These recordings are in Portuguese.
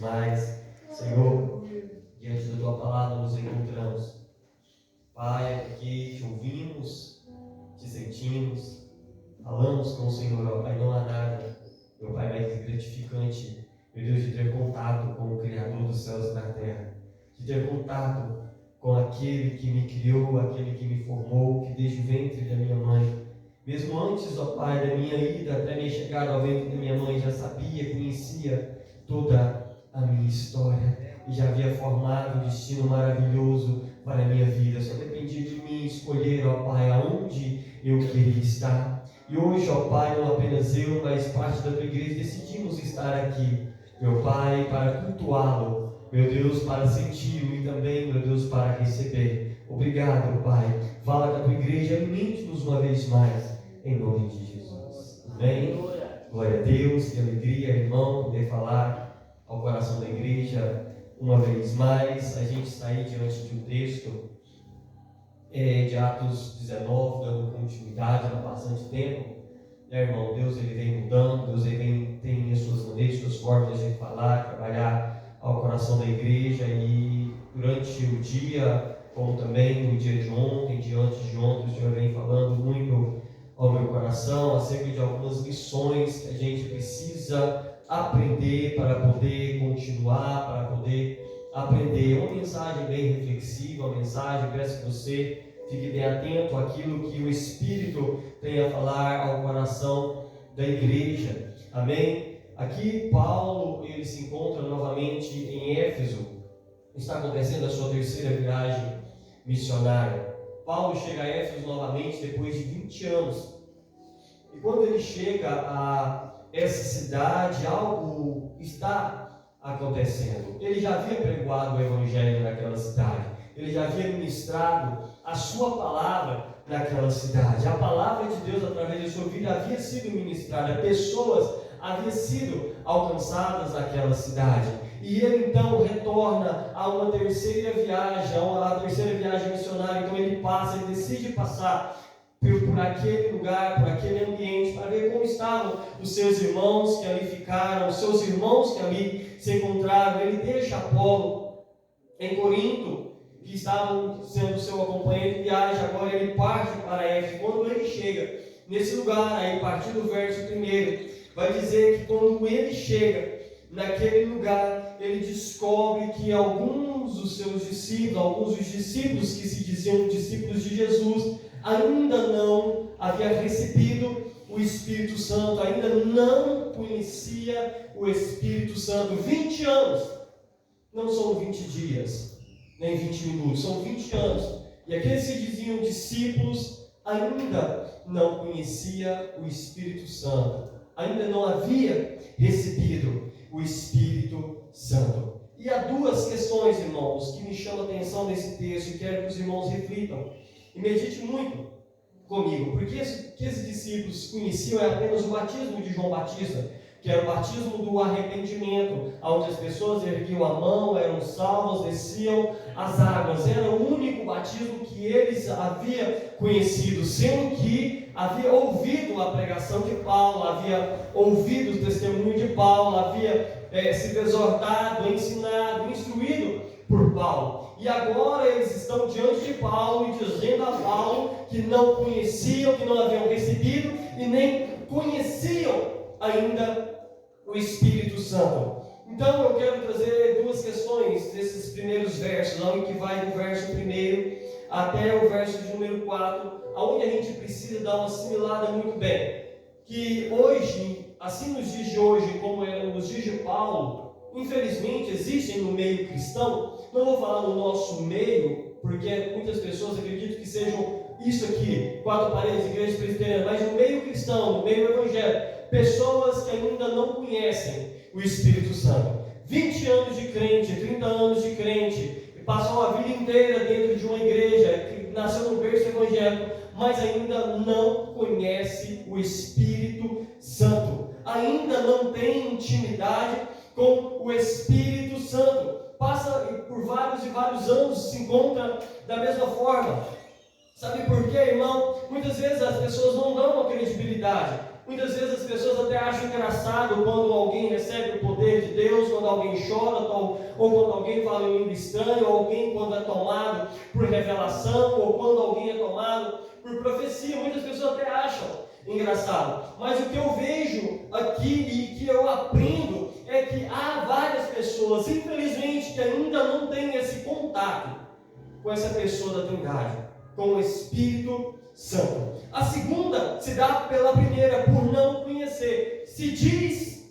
Mas, Senhor, diante da Tua palavra nos encontramos. Pai, aqui te ouvimos, te sentimos, falamos com o Senhor, ó Pai, não há nada, meu Pai, mais gratificante, meu Deus, de ter contato com o Criador dos céus e da terra, de ter contato com aquele que me criou, aquele que me formou, que desde o ventre da minha mãe, mesmo antes, ó Pai, da minha ida até minha chegada ao ventre da minha mãe, já sabia, conhecia toda a minha história e já havia formado um destino maravilhoso para a minha vida. Só dependia de mim escolher, ó Pai, aonde eu queria estar. E hoje, ó Pai, não apenas eu, mas parte da tua igreja decidimos estar aqui, meu Pai, para cultuá-lo, meu Deus, para senti-lo e também, meu Deus, para receber. Obrigado, Pai. Fala com a tua igreja, alimente-nos uma vez mais, em nome de Jesus. Amém? Glória a Deus, que alegria, irmão, poder falar ao coração da igreja uma vez mais. A gente está aí diante de um texto de Atos 19, dando continuidade há bastante tempo, irmão. Deus ele vem mudando, Deus ele tem as suas maneiras, suas formas de falar, trabalhar ao coração da igreja. E durante o dia, como também no dia de ontem, de antes de ontem, o Senhor vem falando muito ao meu coração acerca de algumas lições que a gente precisa aprender para poder continuar, para poder aprender. Uma mensagem bem reflexiva, uma mensagem, peço que você fique bem atento àquilo que o Espírito tem a falar ao coração da igreja. Amém? Aqui Paulo, ele se encontra novamente em Éfeso. Está acontecendo a sua terceira viagem missionária. Paulo chega a Éfeso novamente depois de 20 anos. E quando ele chega a essa cidade, algo está acontecendo. Ele já havia pregoado o evangelho naquela cidade. Ele já havia ministrado a sua palavra naquela cidade. A palavra de Deus através da sua vida havia sido ministrada. Pessoas haviam sido alcançadas naquela cidade. E ele então retorna a uma terceira viagem, a terceira viagem missionária. Então ele decide passar por aquele lugar, por aquele ambiente, para ver como estavam os seus irmãos que ali ficaram, os seus irmãos que ali se encontraram. Ele deixa Apolo em Corinto, que estavam sendo seu acompanhante de viagem. Agora ele parte para Éfeso. Quando ele chega nesse lugar, aí a partir do verso 1, vai dizer que quando ele chega naquele lugar, ele descobre que alguns dos seus discípulos, alguns dos discípulos que se diziam discípulos de Jesus, ainda não havia recebido o Espírito Santo, ainda não conhecia o Espírito Santo. 20 anos, não são 20 dias, nem 20 minutos, são 20 anos. E aqueles que se diziam discípulos ainda não conhecia o Espírito Santo, ainda não havia recebido o Espírito Santo. E há duas questões, irmãos, que me chamam a atenção nesse texto e quero que os irmãos reflitam e medite muito comigo, porque que esses discípulos conheciam é apenas o batismo de João Batista, que era o batismo do arrependimento, onde as pessoas erguiam a mão, eram salvos, desciam as águas. Era o único batismo que eles haviam conhecido, sendo que havia ouvido a pregação de Paulo, havia ouvido o testemunho de Paulo, havia sido exortado, ensinado, instruído por Paulo. E agora eles estão diante de Paulo e dizendo a Paulo que não conheciam, que não haviam recebido e nem conheciam ainda o Espírito Santo. Então eu quero trazer duas questões desses primeiros versos, que vai do verso 1 até o verso de número 4, onde a gente precisa dar uma assimilada muito bem. Que hoje, assim nos dias de hoje, como eram nos dias de Paulo, infelizmente existem no meio cristão, não vou falar no nosso meio, porque muitas pessoas acreditam que sejam isso aqui, 4 paredes, igreja presbiteriana, mas no meio cristão, no meio evangélico, pessoas que ainda não conhecem o Espírito Santo. 20 anos de crente, 30 anos de crente, passam a vida inteira dentro de uma igreja, que nasceu no berço evangélico, mas ainda não conhece o Espírito Santo, ainda não tem intimidade com o Espírito Santo. Passa por vários e vários anos, se encontra da mesma forma. Sabe por quê, irmão? Muitas vezes as pessoas não dão a credibilidade. Muitas vezes as pessoas até acham engraçado quando alguém recebe o poder de Deus, quando alguém chora, ou quando alguém fala em língua estranha, ou alguém quando é tomado por revelação, ou quando alguém é tomado por profecia. Muitas pessoas até acham engraçado. Mas o que eu vejo aqui e que eu aprendo é que há várias pessoas, infelizmente, que ainda não têm esse contato com essa pessoa da Trindade, com o Espírito Santo. A segunda se dá pela primeira, por não conhecer. Se diz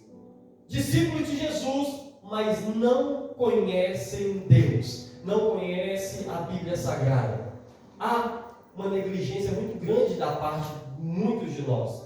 discípulo de Jesus, mas não conhecem Deus, não conhece a Bíblia Sagrada. Há uma negligência muito grande da parte de muitos de nós,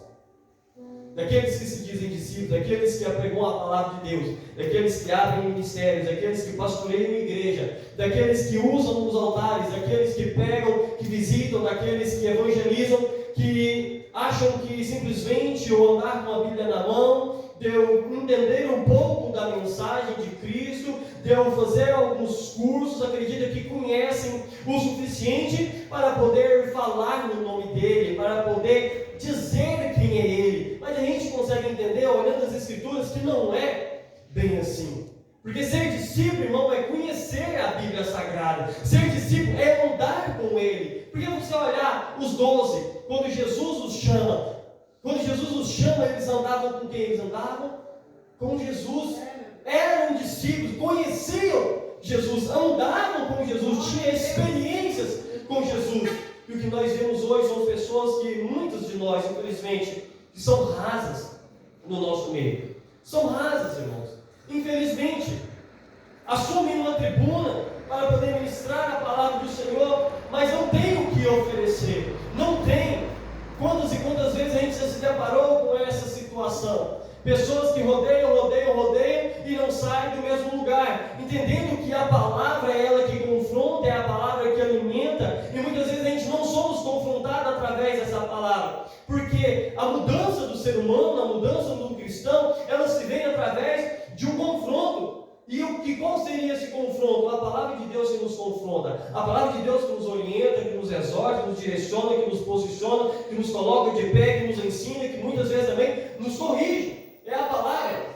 daqueles que se dizem discípulos, daqueles que apregam a palavra de Deus, daqueles que abrem ministérios, daqueles que pastoreiam igreja, daqueles que usam os altares, daqueles que pregam, que visitam, daqueles que evangelizam, que acham que simplesmente o andar com a Bíblia na mão, de eu entender um pouco da mensagem de Cristo, de eu fazer alguns cursos, acredita que conhecem o suficiente para poder falar no nome dele, para poder dizer quem é ele. Mas a gente consegue entender, olhando as Escrituras, que não é bem assim. Porque ser discípulo, irmão, é conhecer a Bíblia Sagrada. Ser discípulo é andar com ele. Porque você olhar os 12, quando Jesus os chama, eles andavam com quem? Eles andavam com Jesus. Eram discípulos, conheciam Jesus, andavam com Jesus, tinham experiências com Jesus. E o que nós vemos hoje são pessoas que, muitos de nós, infelizmente, que são rasas no nosso meio. São rasas, irmãos. Infelizmente, assumem uma tribuna para poder ministrar a palavra do Senhor, mas não tem o que oferecer. Não tem. Quantas e quantas vezes a gente já se deparou com essa situação? Pessoas que rodeiam e não saem do mesmo lugar, entendendo que a palavra é ela que confronta, é a palavra que alimenta, e muitas vezes a gente não somos confrontados através dessa palavra, porque a mudança do ser humano, a mudança do cristão, ela se vê através de um confronto. E qual seria esse confronto? A palavra de Deus que nos confronta, a palavra de Deus que nos orienta, que nos exorta, que nos direciona, que nos posiciona, que nos coloca de pé, que nos ensina, que muitas vezes também nos corrige. É a palavra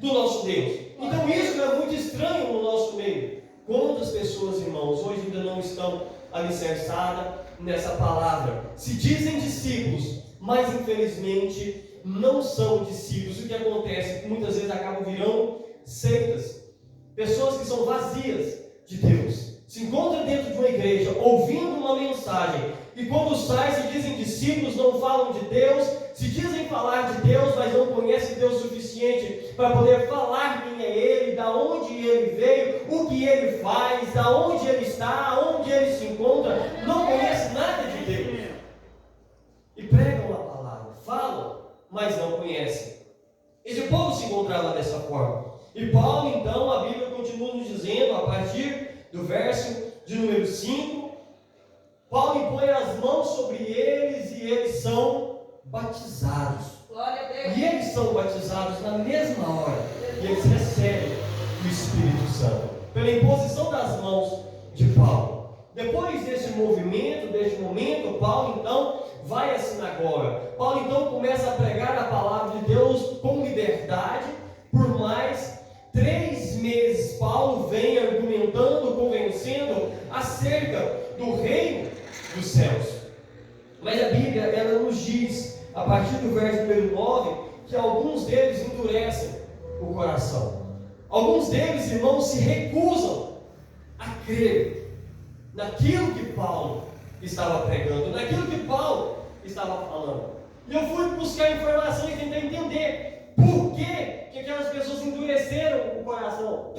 do nosso Deus. Então isso é muito estranho no nosso meio. Quantas pessoas, irmãos, hoje ainda não estão alicerçadas nessa palavra? Se dizem discípulos, mas infelizmente não são discípulos. O que acontece? Muitas vezes acabam virando seitas. Pessoas que são vazias de Deus. Se encontram dentro de uma igreja, ouvindo uma mensagem, e quando saem se dizem discípulos, não falam de Deus, se dizem falar de Deus, mas não conhecem Deus o suficiente para poder falar quem é Ele, da onde Ele veio, o que Ele faz, da onde Ele está, onde Ele se encontra, não conhecem nada de Deus. E pregam a palavra, falam, mas não conhecem. Esse povo se encontrava dessa forma. E Paulo, então, a Bíblia continua nos dizendo, a partir do verso de número 5, Paulo impõe as mãos sobre eles e eles são batizados. Glória a Deus. E eles são batizados na mesma hora. E eles recebem o Espírito Santo pela imposição das mãos de Paulo. Depois desse movimento, deste momento, Paulo então vai à sinagoga. Paulo então começa a pregar a palavra de Deus com liberdade. Por mais 3 meses, Paulo vem argumentando, convencendo acerca do reino dos céus. Mas a Bíblia, ela nos diz, a partir do verso número 9, que alguns deles endurecem o coração. Alguns deles, irmãos, se recusam a crer naquilo que Paulo estava pregando, naquilo que Paulo estava falando. E eu fui buscar informação e tentar entender por que aquelas pessoas endureceram o coração.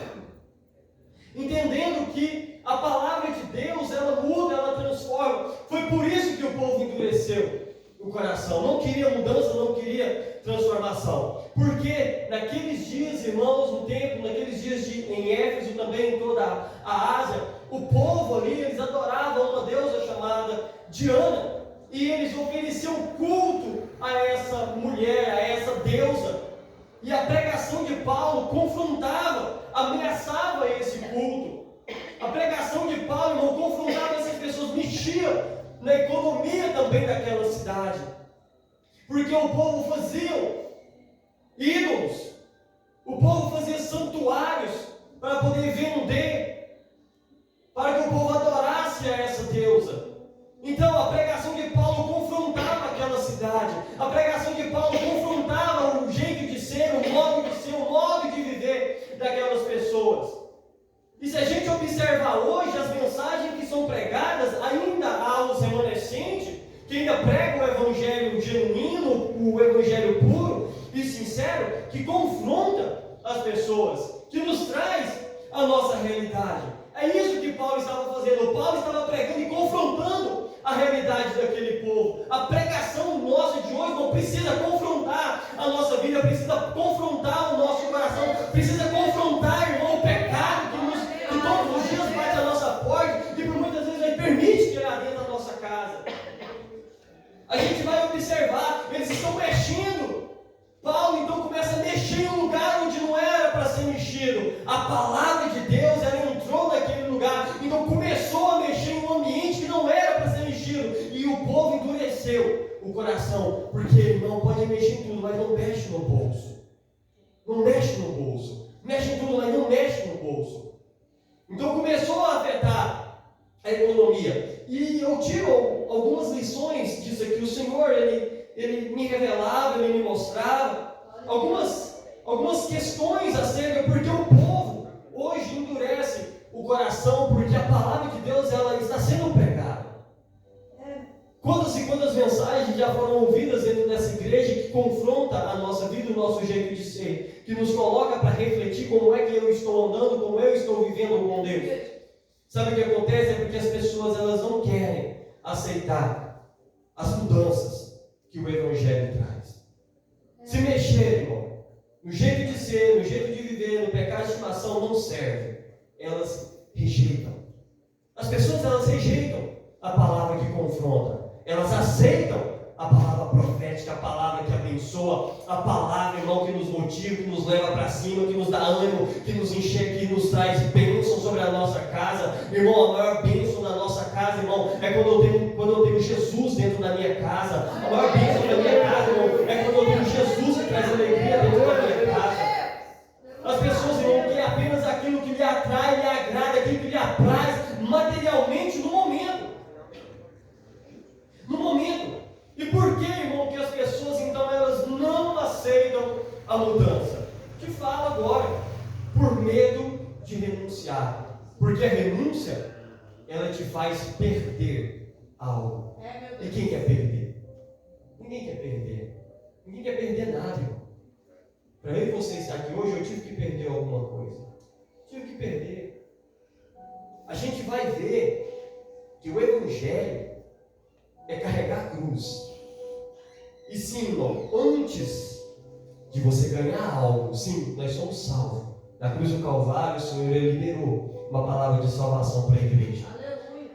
Entendendo que a palavra de Deus, ela muda, ela transforma. Foi por isso que o povo endureceu o coração. Não queria mudança, não queria transformação. Porque naqueles dias, irmãos, no templo, naqueles dias em Éfeso, também em toda a Ásia, o povo ali, eles adoravam uma deusa chamada Diana. E eles ofereciam culto a essa mulher, a essa deusa. E a pregação de Paulo confrontava, ameaçava esse culto. A pregação de Paulo, irmão, confrontava essas pessoas, mexia na economia também daquela cidade. porque o povo fazia ídolos, o povo fazia santuários para poder vender, para que o povo adorasse a essa deusa. Então a pregação de Paulo confrontava aquela cidade, a pregação de Paulo confrontava o jeito de ser, o modo de ser, o modo de viver daquelas pessoas. E se a gente observar hoje as mensagens que são pregadas, ainda há os remanescentes que ainda pregam o evangelho genuíno, o evangelho puro e sincero, que confronta as pessoas, que nos traz a nossa realidade. É isso que Paulo estava fazendo. Paulo estava pregando e confrontando a realidade daquele povo. A pregação nossa de hoje não precisa confrontar a nossa vida, precisa confrontar o nosso coração, precisa confrontar, irmão, o pecado que todos os dias bate a nossa porta e por muitas vezes ele permite que ele dentro da nossa casa. A gente vai observar, eles estão mexendo. Paulo então começa a mexer em um lugar onde não era para ser mexido. A palavra de Deus, ela entrou naquele lugar, então começou a mexer em um ambiente que não era para ser mexido, e o povo endureceu o coração, porque ele não pode mexer em tudo, mas não mexe no bolso. Não mexe no bolso. Mexe em tudo, mas não mexe no bolso. Então começou a afetar a economia. E eu tiro algumas lições disso aqui. O Senhor, Ele me revelava, Ele me mostrava algumas questões acerca, porque o povo hoje endurece o coração, porque a palavra de Deus ela está sendo pregada. Quantas e quantas mensagens já foram ouvidas dentro dessa igreja que confronta a nossa vida, o nosso jeito de ser, que nos coloca para refletir como é que eu estou andando, como eu estou vivendo com Deus. Sabe o que acontece? É porque as pessoas elas não querem aceitar as mudanças que o Evangelho traz. Se mexer, irmão, no jeito de ser, no jeito de viver, no pecado de estimação não serve. Elas rejeitam. As pessoas elas rejeitam a palavra que confronta. Elas aceitam a palavra profética, a palavra que abençoa, a palavra, irmão, que nos motiva, que nos leva para cima, que nos dá ânimo, que nos enche, que nos traz bênção sobre a nossa casa. Irmão, a maior bênção na nossa casa, irmão, é quando eu tenho Jesus dentro da minha casa. A maior bênção da minha casa, irmão, é quando eu tenho Jesus que traz alegria dentro da minha casa. As pessoas, irmão, querem apenas aquilo que lhe atrai, lhe agrada, aquilo que lhe apraz materialmente no momento. No momento. E por que, irmão, que as pessoas, então, elas não aceitam a mudança? Te falo agora, por medo de renunciar. Porque a renúncia, ela te faz perder algo. E quem quer perder? Ninguém quer perder. Ninguém quer perder nada, irmão. Para eu e você estar aqui hoje, eu tive que perder alguma coisa. Tive que perder. A gente vai ver que o Evangelho é carregar a cruz. E sim, irmão, antes de você ganhar algo, sim, nós somos salvos. Na cruz do Calvário, o Senhor liberou uma palavra de salvação para a igreja.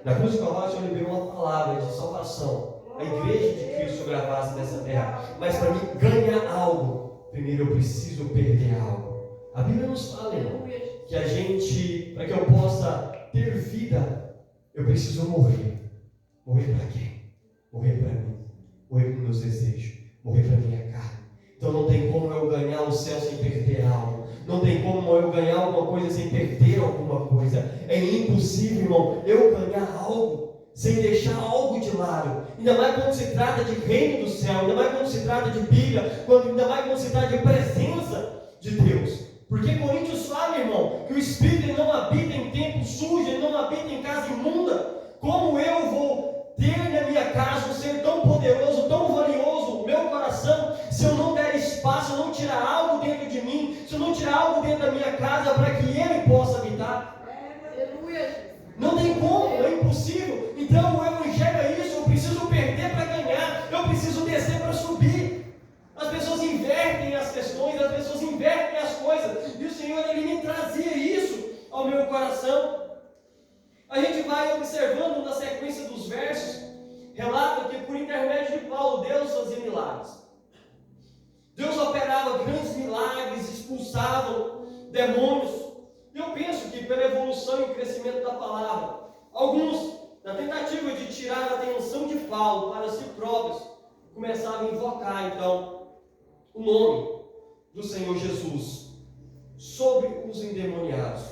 Na cruz do Calvário, o Senhor liberou uma palavra de salvação. A igreja de Cristo sobre a face dessa terra. Mas para mim ganhar algo, primeiro eu preciso perder algo. A Bíblia nos fala, irmão, que a gente, para que eu possa ter vida, eu preciso morrer. Morrer para quem? Morrer para mim, morrer para os meus desejos, morrer para a minha carne. Então não tem como eu ganhar o céu sem perder algo. Não tem como eu ganhar alguma coisa sem perder alguma coisa. É impossível, irmão, eu ganhar algo sem deixar algo de lado. Ainda mais quando se trata de reino do céu, ainda mais quando se trata de Bíblia, ainda mais quando se trata de presença de Deus. Porque Coríntios fala, irmão, que o Espírito ele não habita em templo sujo, ele não habita em casa imunda. Como eu vou ter na minha casa um ser tão poderoso, tão valioso, o meu coração, se eu não der espaço, se eu não tirar algo dentro de mim, se eu não tirar algo dentro da minha casa para que Ele possa habitar? Não tem como, é impossível. Então o Evangelho é isso, eu preciso perder para ganhar, eu preciso descer para subir. As pessoas invertem as questões, as pessoas invertem as coisas, e o Senhor Ele me trazia isso ao meu coração. A gente vai observando na sequência dos versos, relata que por intermédio de Paulo, Deus fazia milagres. Deus operava grandes milagres, expulsava demônios. E eu penso que pela evolução e o crescimento da palavra, alguns, na tentativa de tirar a atenção de Paulo para si próprios, começaram a invocar, então, o nome do Senhor Jesus sobre os endemoniados.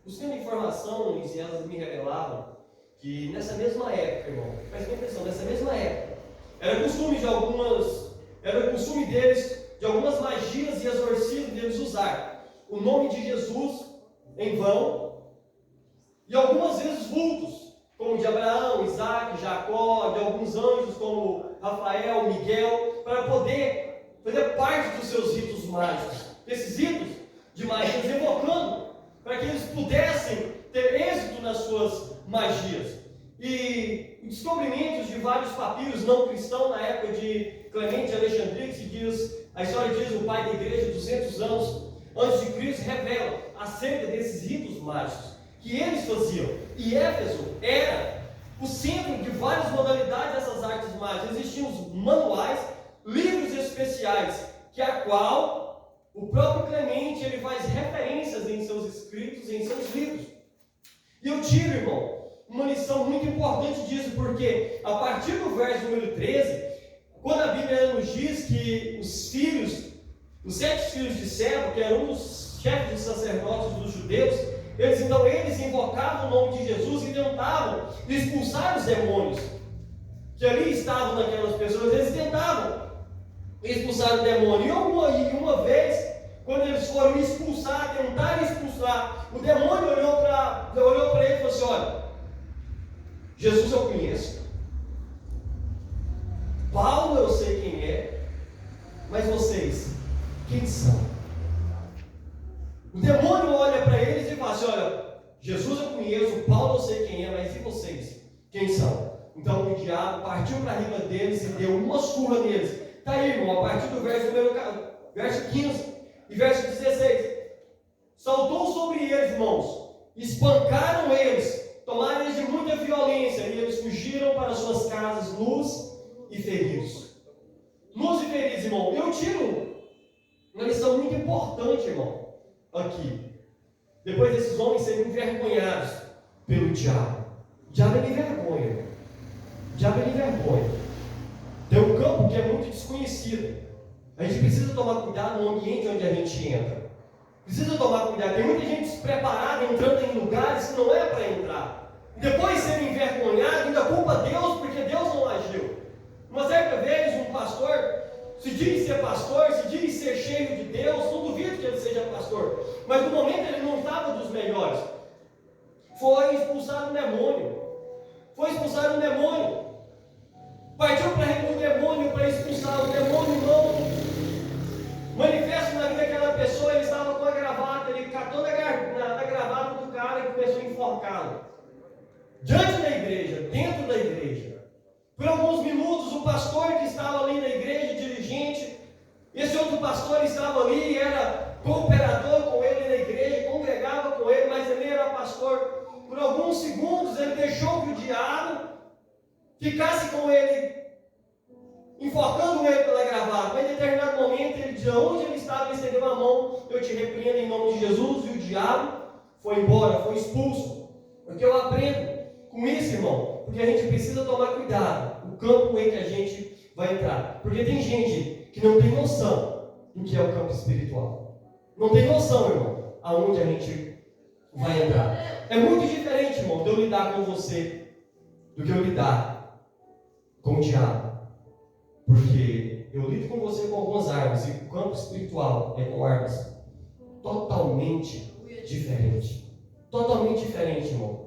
Buscando informação, Luiz, e elas me revelavam que nessa mesma época, irmão, presta bem atenção, nessa mesma época, era costume deles, de algumas magias e exorcismos deles usar o nome de Jesus em vão, e algumas vezes vultos, como de Abraão, Isaac, Jacó, de alguns anjos como Rafael, Miguel, para poder fazer parte dos seus ritos mágicos. Esses ritos de magias evocando, para que eles pudessem ter êxito nas suas magias. E descobrimentos de vários papiros não cristãos na época de Clemente de Alexandria, que se diz, a história diz, o pai da igreja, 200 anos antes de Cristo, revela acerca desses ritos mágicos que eles faziam. E Éfeso era o centro de várias modalidades dessas artes mágicas. Existiam os manuais, livros especiais, que a qual o próprio Clemente ele faz referências em seus escritos, em seus livros. E eu tiro, irmão, uma lição muito importante disso, porque a partir do verso número 13, quando a Bíblia nos diz que os 7 filhos de Seba, que eram um dos chefes dos sacerdotes dos judeus, eles invocavam o nome de Jesus e tentavam expulsar os demônios que ali estavam naquelas pessoas. Eles tentavam expulsar o demônio. E uma vez, quando eles foram tentar expulsar, o demônio olhou para ele e falou assim: olha, Jesus eu conheço, Paulo eu sei quem é, mas vocês, quem são? O demônio olha para eles e fala assim: olha, Jesus eu conheço, Paulo eu sei quem é, mas e vocês, quem são? Então o diabo partiu para a rima deles e deu uma surra neles. Está aí, irmão, a partir do verso 15 e verso 16. Saltou sobre eles, irmãos, espancaram eles, tomaram eles de muita violência, e eles fugiram para suas casas nus e feridos. Nus e feridos, irmão. Eu tiro uma lição muito importante, irmão, aqui. Depois desses homens serem envergonhados pelo diabo. O diabo ele envergonha, irmão. O diabo ele envergonha. Tem um campo que é muito desconhecido. A gente precisa tomar cuidado no ambiente onde a gente entra. Precisa tomar cuidado. Tem muita gente despreparada entrando em lugares que não é para entrar. E depois ser envergonhado, ainda culpa Deus porque Deus não agiu. Uma certa vez, um pastor se diz ser pastor, se diz ser cheio de Deus, não duvido que ele seja pastor, mas no momento ele não estava dos melhores. Foi expulsar um demônio. Partiu para remover o demônio, para expulsar o demônio, não manifesto na vida daquela pessoa. Ele estava com a gravata, ele catou na gravata do cara e começou a enforcá-lo. Diante da igreja, dentro da igreja. Por alguns minutos, o pastor que estava ali na igreja, dirigente, esse outro pastor estava ali, era cooperador com ele na igreja, congregava com ele, mas ele era pastor. Por alguns segundos, ele deixou que o diabo ficasse com ele, enforcando ele pela gravata. Mas em determinado momento, de onde ele estava, ele estendeu a mão: eu te repreendo em nome de Jesus. E o diabo foi embora, foi expulso. Porque eu aprendo com isso, irmão, porque a gente precisa tomar cuidado no campo em que a gente vai entrar. Porque tem gente que não tem noção do que é o campo espiritual. Não tem noção, irmão, aonde a gente vai entrar. É muito diferente, irmão, de eu lidar com você do que eu lidar com o diabo. Porque eu lido com você com algumas armas, e o campo espiritual é com armas totalmente diferente. Totalmente diferente, irmão.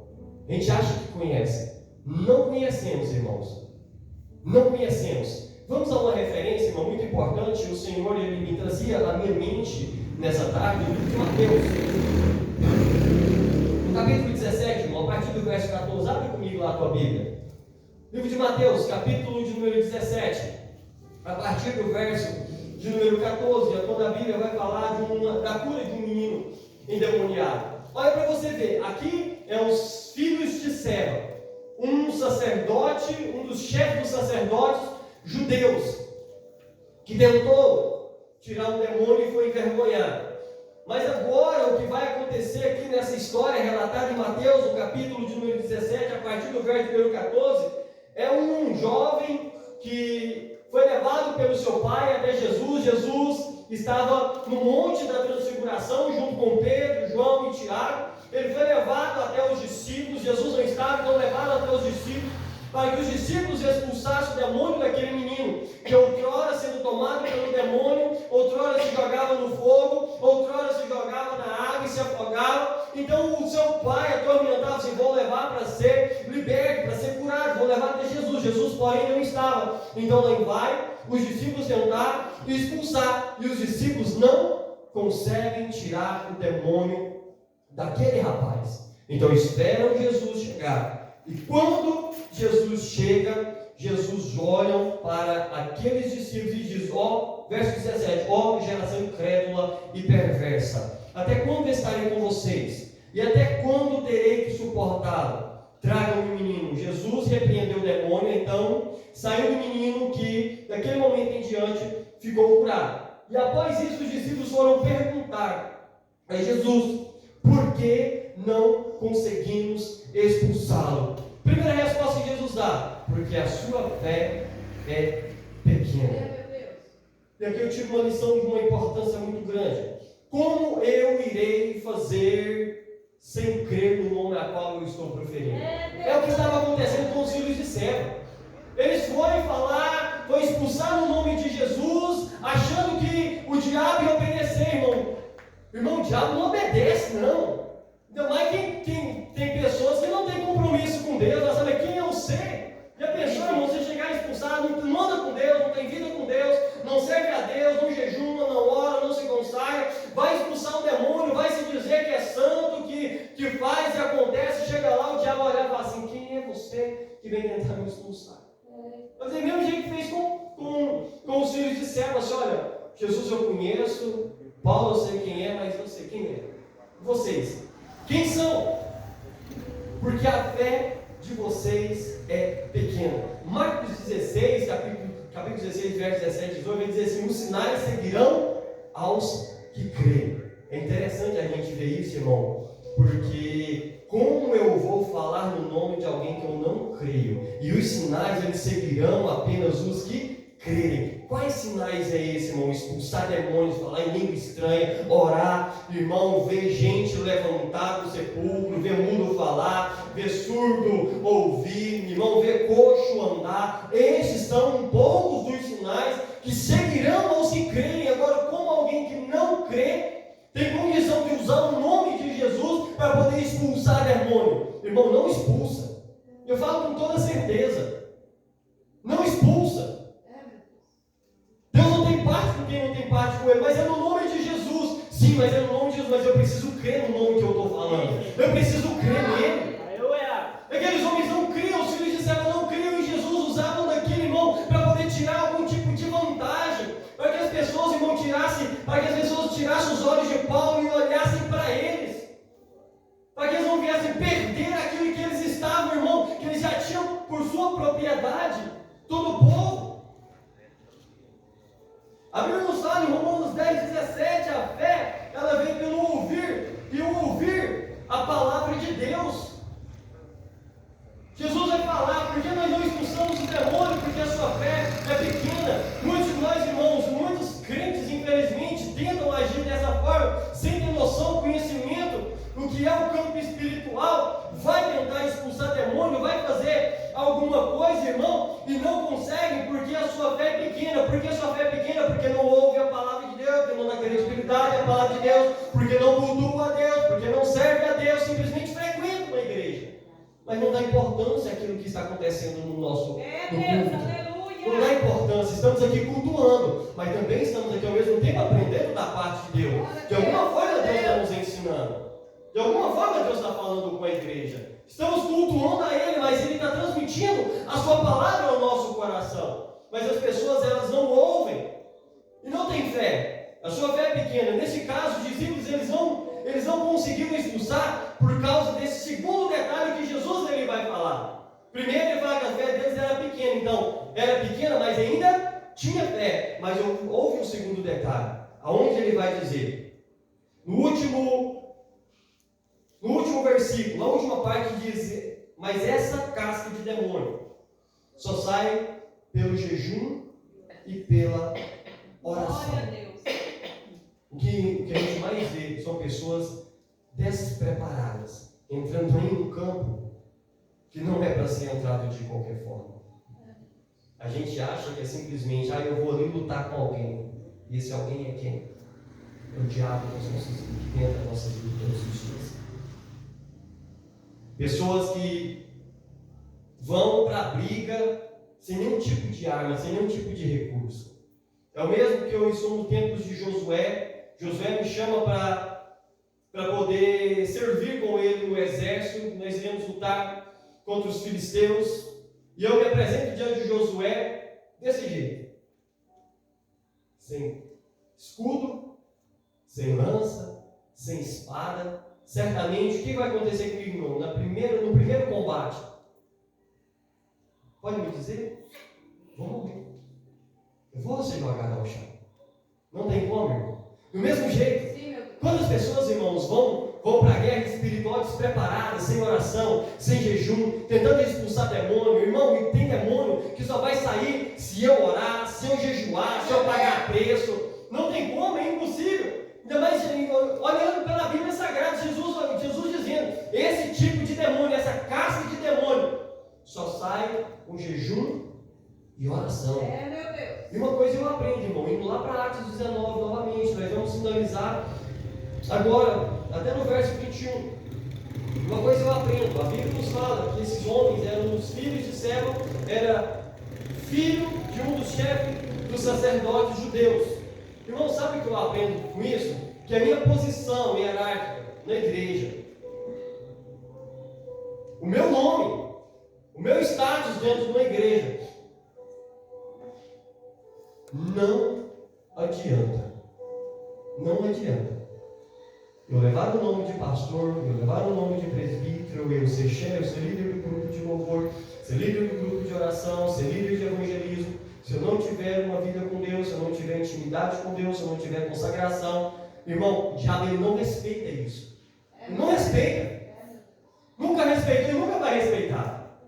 A gente acha que conhece. Não conhecemos, irmãos. Não conhecemos. Vamos a uma referência, irmão, muito importante. O Senhor, ele me trazia à minha mente nessa tarde, o livro de Mateus. No capítulo 17, irmão, a partir do verso 14. Abre comigo lá a tua Bíblia. Livro de Mateus, capítulo de número 17. A partir do verso de número 14, é quando a Bíblia vai falar da cura de um menino endemoniado. Olha para você ver, aqui é os filhos de Seba, um sacerdote, um dos chefes dos sacerdotes judeus, que tentou tirar um demônio e foi envergonhado. Mas agora o que vai acontecer aqui nessa história relatada em Mateus, no capítulo de número 17, a partir do verso número 14, é um jovem que foi levado pelo seu pai até Jesus. Jesus estava no Monte da Transfiguração, junto com Pedro, João e Tiago. Ele foi levado até os discípulos. Jesus não estava, então levado até os discípulos, para que os discípulos expulsassem o demônio daquele menino, que outrora sendo tomado pelo demônio, outrora se jogava no fogo, outrora se jogava na água e se afogava. Então o seu pai atormentava assim: vou levar para ser liberto, para ser curado, vou levar até Jesus. Jesus, porém, não estava. Então lá vai os discípulos tentar expulsar, e os discípulos não conseguem tirar o demônio daquele rapaz. Então esperam Jesus chegar. E quando Jesus chega, Jesus olha para aqueles discípulos e diz: verso 17, geração incrédula e perversa, até quando estarei com vocês? E até quando terei que suportá-lo? Tragam-me o menino. Jesus repreendeu o demônio, então saiu do menino, que daquele momento em diante ficou curado. E após isso os discípulos foram perguntar a Jesus: por que não conseguimos expulsá-lo? Primeira resposta que Jesus dá: porque a sua fé é pequena. E aqui eu tive uma lição de uma importância muito grande. Como eu irei fazer sem crer no nome a qual eu estou proferindo? É o que estava acontecendo com os filhos de Seva. Eles foram falar, foram expulsar no nome de Jesus, achando que o diabo ia obedecer, irmão. Irmão, o diabo não obedece, não. Ainda mais quem tem pessoas que não têm compromisso com Deus. Nós sabemos quem eu sei. Já pensou, irmão, você chegar a expulsar, não anda com Deus, não tem vida com Deus, não serve a Deus, não jejuma, não ora, não se consagra, vai expulsar um demônio, vai se dizer que é santo, que faz e acontece, chega lá, o diabo olha e fala assim: quem é você que vem tentar me expulsar? Mas é o mesmo jeito que fez com os filhos de Seva. Assim: olha, Jesus eu conheço, Paulo eu sei quem é, mas eu sei quem é. Vocês, quem são? Porque a fé de vocês é pequena. Marcos 16, capítulo 16, verso 17 e 18, vai dizer assim: os sinais seguirão aos que creem. É interessante a gente ver isso, irmão, porque como eu vou falar no nome de alguém que eu não creio? E os sinais, eles seguirão apenas os que crerem. Quais sinais é esse, irmão? Expulsar demônios, falar em língua estranha, orar, irmão, ver gente levantar do sepulcro, ver mudo falar, ver surdo ouvir, irmão, ver coxo andar. Esses são poucos dos sinais que seguirão aos que creem. Agora, como alguém que não crê tem condição de usar o nome de Jesus para poder expulsar demônio? Irmão, não expulsa. Eu falo com toda certeza. Não expulsa. Deus não tem parte com quem não tem parte com ele, mas é no nome de Jesus. Sim, mas é no nome de Jesus, mas eu preciso crer no nome que eu estou falando. Eu preciso crer nele. Aqueles homens não criam, os filhos de Seva não criam em Jesus, usavam daquele, irmão, para poder tirar algum tipo de vantagem, para que as pessoas, irmão, tirassem os olhos de Paulo e olhassem para eles, para que eles não viessem perder aquilo que eles estavam, irmão, que eles já tinham por sua propriedade, todo o povo. A Bíblia nos fala em Romanos 10, 17, a fé, ela vem pelo ouvir, e o ouvir a palavra de Deus. Jesus vai falar: por que nós não expulsamos o demônio? Porque a sua fé é pequena. Muitos de nós, irmãos, muitos crentes, infelizmente, tentam agir dessa forma, sem ter noção, conhecimento do que é o campo espiritual, vai tentar expulsar demônio, vai fazer alguma coisa, irmão, e não consegue, porque a sua fé é pequena. Por que a sua fé é pequena? Porque não ouve a palavra de Deus, porque não dá credibilidade à palavra de Deus, porque não cultua a Deus, porque não serve a Deus, simplesmente frequenta uma igreja, mas não dá importância àquilo que está acontecendo no nosso culto. Não dá importância. Estamos aqui cultuando, mas também estamos aqui ao mesmo tempo aprendendo da parte de Deus. De alguma forma Deus está nos ensinando. De alguma forma Deus está falando com a igreja. Estamos cultuando a Ele, mas Ele está transmitindo a sua palavra ao nosso coração. Mas as pessoas, elas não ouvem e não têm fé. A sua fé é pequena. Nesse caso, os discípulos, eles não conseguiram expulsar por causa desse segundo detalhe que Jesus ele vai falar. Primeiro ele fala que a fé deles era pequena. Então, era pequena, mas ainda tinha fé. Mas houve um segundo detalhe, aonde ele vai dizer, no último versículo, na última parte diz: mas essa casca de demônio só sai pelo jejum e pela oração. Glória a Deus. O que a gente mais vê são pessoas despreparadas, entrando em um campo que não é para ser entrado de qualquer forma. A gente acha que é simplesmente, eu vou ali lutar com alguém. E esse alguém é quem? É o diabo que tenta a nossa vida todos os dias. Pessoas que vão para a briga sem nenhum tipo de arma, sem nenhum tipo de recurso. É o mesmo que eu estou no tempo de Josué. Josué me chama para poder servir com ele no exército. Nós iremos lutar contra os filisteus. E eu me apresento diante de Josué desse jeito. Sem escudo, sem lança, sem espada. Certamente, o que vai acontecer comigo, irmão? No primeiro combate, pode me dizer? Vou morrer. Eu vou ser jogado ao chão. Não tem como, irmão. Do mesmo jeito, quando as pessoas, irmãos, vão para a guerra espiritual despreparadas, sem oração, sem jejum, tentando expulsar demônio, irmão, e tem demônio que só vai sair se eu orar, se eu jejuar, se eu pagar preço. Não tem como, é impossível. Ainda mais olhando pela Bíblia Sagrada, Jesus dizendo, esse tipo de demônio, essa casca de demônio, só sai com jejum e oração. Meu Deus. E uma coisa eu aprendo, irmão, indo lá para Atos 19 novamente, nós vamos finalizar agora, até no verso 21. Uma coisa eu aprendo, a Bíblia nos fala que esses homens eram os filhos de Seba, era filho de um dos chefes dos sacerdotes judeus. Irmão, sabe o que eu aprendo com isso? Que a minha posição hierárquica na igreja, o meu nome, o meu status dentro de uma igreja, não adianta. Não adianta. Eu levar o nome de pastor, eu levar o nome de presbítero, eu ser chefe, eu ser líder do grupo de louvor, ser líder do grupo de oração, ser líder de evangelismo. Se eu não tiver uma vida com Deus, se eu não tiver intimidade com Deus, se eu não tiver consagração, irmão, o diabo ele não respeita isso. Ele não respeita. Nunca respeitou e nunca vai respeitar.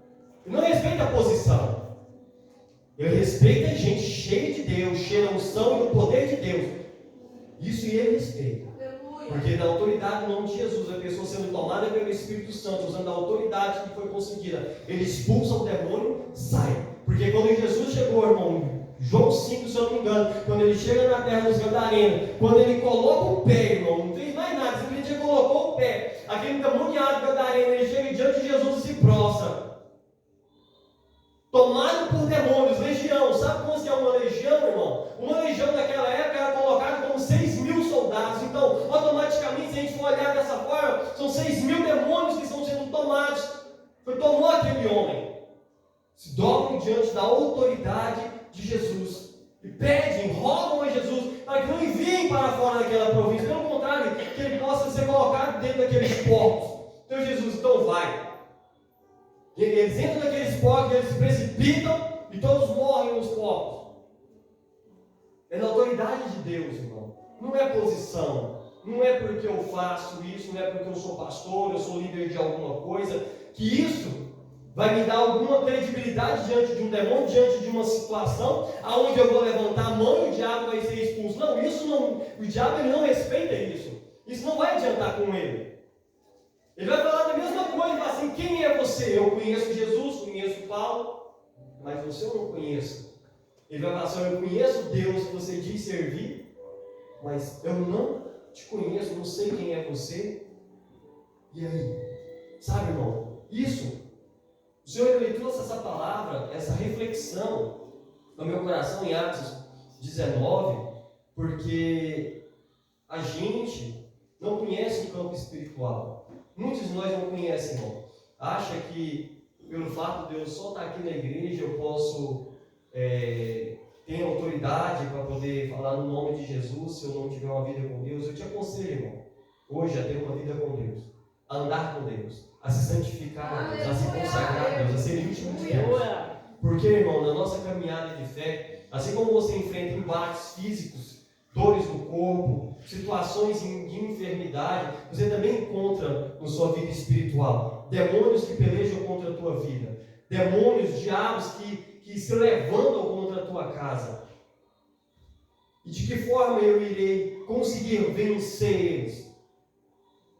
Ele não respeita a posição. Ele respeita a gente cheia de Deus, cheia da unção e do poder de Deus. Isso ele respeita. Porque na autoridade do nome de Jesus, a pessoa sendo tomada pelo Espírito Santo, usando a autoridade que foi concedida, ele expulsa o demônio, sai. Porque quando Jesus chegou, irmão, João 5, se eu não me engano, quando ele chega na terra dos Gadarenos, quando ele coloca o pé, irmão, não fez mais nada, simplesmente colocou o pé, aquele endemoniado Gadareno, ele chega diante de Jesus e se prostra. Tomado por demônios, legião. Sabe como se é uma legião, irmão? Uma legião naquela época era colocada como 6.000 soldados. Então, automaticamente, se a gente for olhar dessa forma, são 6.000 demônios que estão sendo tomados. Tomou aquele homem. Se dobram diante da autoridade de Jesus. E pedem, rogam a Jesus para que não enviem para fora daquela província. Pelo contrário, que ele possa ser colocado dentro daqueles porcos. Então, Jesus, então vai. Eles entram naqueles porcos, eles se precipitam e todos morrem nos porcos. É na autoridade de Deus, irmão. Não é posição. Não é porque eu faço isso, não é porque eu sou pastor, eu sou líder de alguma coisa, que isso vai me dar alguma credibilidade diante de um demônio, diante de uma situação, aonde eu vou levantar a mão e o diabo vai ser expulso. Não, isso não. O diabo ele não respeita isso. Isso não vai adiantar com ele. Ele vai falar da mesma coisa, vai assim, quem é você? Eu conheço Jesus, conheço Paulo, mas você eu não conheço. Ele vai falar assim, eu conheço Deus que você diz servir, mas eu não te conheço, não sei quem é você. E aí? Sabe, irmão? Isso, o Senhor ele trouxe essa palavra, essa reflexão no meu coração em Atos 19, porque a gente não conhece o campo espiritual. Muitos de nós não conhecem, irmão. Acha que pelo fato de eu só estar aqui na igreja, eu posso ter autoridade para poder falar no nome de Jesus se eu não tiver uma vida com Deus. Eu te aconselho, irmão, hoje a ter uma vida com Deus, a andar com Deus, a se santificar a Deus, a se consagrar a Deus, a ser íntimo de Deus. Porque, irmão, na nossa caminhada de fé, assim como você enfrenta embates físicos, dores no corpo, situações de enfermidade, você também encontra na sua vida espiritual demônios que pelejam contra a tua vida, demônios, diabos que se levantam contra a tua casa. E de que forma eu irei conseguir vencer eles?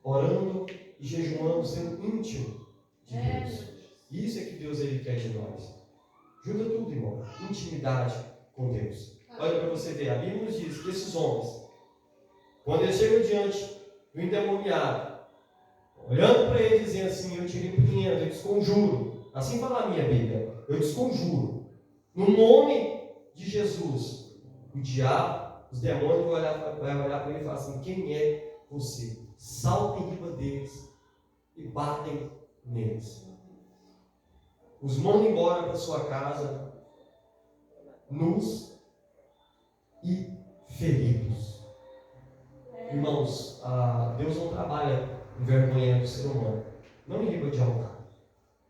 Orando e jejuando, sendo íntimo de Deus. Isso é que Deus ele quer de nós. Junta tudo, irmão. Intimidade com Deus. Olha para você ver, a Bíblia nos diz que esses homens, quando eles chegam diante do endemoniado, olhando para ele dizendo assim, eu te repreendo, eu desconjuro. Assim fala a minha Bíblia, eu desconjuro. No nome de Jesus, o diabo, os demônios vão olhar para ele e falar assim, quem é você? Saltem em cima deles e batem neles. Os mandam embora para sua casa, nus e feridos. Irmãos, Deus não trabalha envergonhando o ser humano. Não em língua de honra.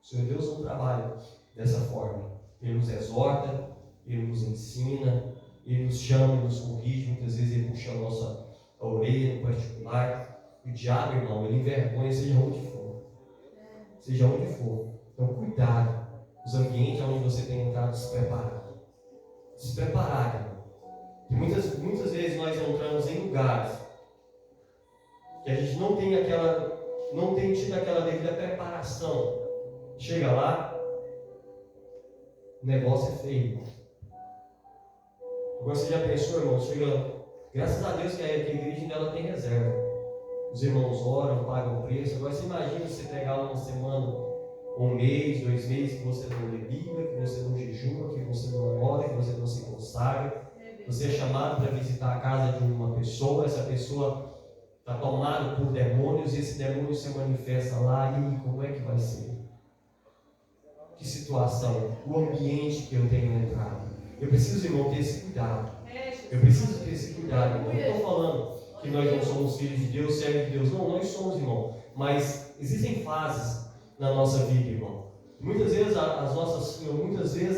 O Senhor Deus não trabalha dessa forma. Ele nos exorta, Ele nos ensina, Ele nos chama, Ele nos corrige. Muitas vezes Ele puxa a nossa orelha em particular. O diabo, irmão, ele envergonha seja onde for. Seja onde for. Então, cuidado. Os ambientes onde você tem entrado despreparado. Despreparado, irmão. E muitas vezes nós entramos em lugares que a gente não tem tido aquela devida preparação. Chega lá, o negócio é feio. Agora você já pensou, irmão? Chega, graças a Deus que a igreja dela tem reserva. Os irmãos oram, pagam o preço. Agora você imagina você pegar uma semana, um mês, 2 meses, que você não lê Bíblia, que você não jejua, que você não ora, que você não se consagra. Você é chamado para visitar a casa de uma pessoa, essa pessoa está tomada por demônios e esse demônio se manifesta lá. E como é que vai ser? Que situação? O ambiente que eu tenho entrado. Eu preciso, irmão, ter esse cuidado. Eu preciso ter esse cuidado. Eu não estou falando que nós não somos filhos de Deus, servos de Deus. Não, nós somos, irmão. Mas existem fases na nossa vida, irmão. Muitas vezes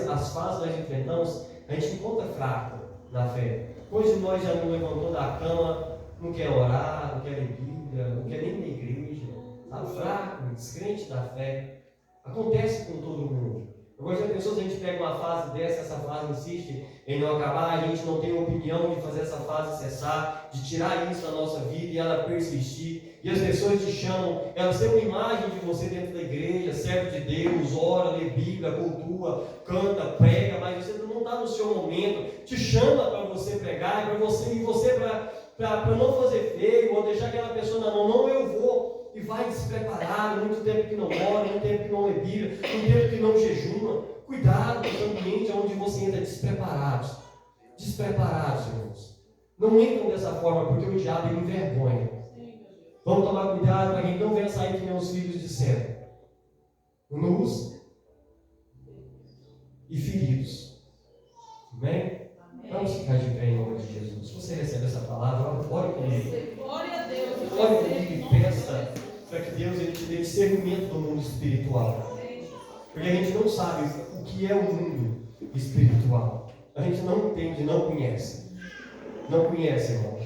as fases nós enfrentamos, a gente encontra fraco na fé. Hoje nós já não levantou da cama, não quer orar, não quer ler Bíblia, não quer nem ir na igreja. Está fraco, descrente da fé. Acontece com todo mundo. Agora já pensou se a gente pega uma fase dessa, essa fase insiste em não acabar, a gente não tem opinião de fazer essa fase cessar, de tirar isso da nossa vida e ela persistir, e as pessoas te chamam, elas têm uma imagem de você dentro da igreja, serve de Deus, ora, lê Bíblia, cultua, canta, prega, mas você não está no seu momento, te chama para você pregar, para você para não fazer feio, ou deixar aquela pessoa na mão, não, eu vou. E vai despreparado, muito tempo que não ora, muito tempo que não lê Bíblia, muito tempo que não jejuma. Cuidado com o ambiente onde você entra despreparados. Despreparados, irmãos. Não entram dessa forma, porque o diabo ele envergonha. Vamos tomar cuidado para que não venha sair que nem os filhos disseram. Nus e feridos. Amém? Vamos ficar de pé em nome de Jesus. Se você recebe essa palavra, ore comigo. Glória a Deus. Ore comigo e peça para que Deus ele te dê discernimento do mundo espiritual. Porque a gente não sabe o que é o mundo espiritual. A gente não entende, não conhece. Não conhece, irmão.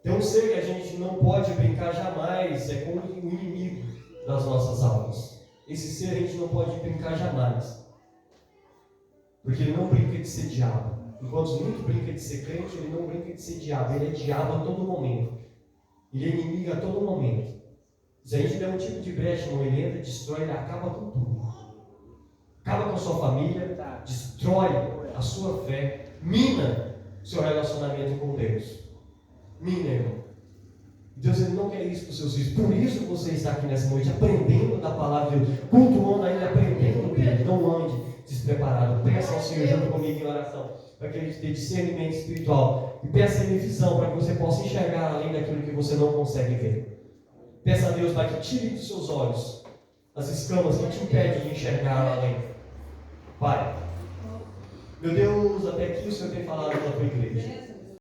Tem um ser que a gente não pode brincar jamais, é como o inimigo das nossas almas. Esse ser a gente não pode brincar jamais. Porque ele não brinca de ser diabo. Enquanto muito brinca de ser crente, ele não brinca de ser diabo. Ele é diabo a todo momento. Ele é inimigo a todo momento. Se a gente der um tipo de brecha, ele entra, destrói, ele acaba com tudo. Acaba com a sua família, destrói a sua fé, mina seu relacionamento com Deus. Mina, irmão. Deus ele não quer isso para os seus filhos. Por isso você está aqui nessa noite, aprendendo da palavra de Deus, cultuando ainda, aprendendo dele. Não ande despreparado. Peça ao Senhor junto comigo em oração, para que Ele te dê discernimento espiritual. E peça a Ele visão, para que você possa enxergar além daquilo que você não consegue ver. Peça a Deus para que tire dos seus olhos as escamas que te impedem de enxergar além. Pai, meu Deus, até aqui o Senhor tem falado na tua igreja.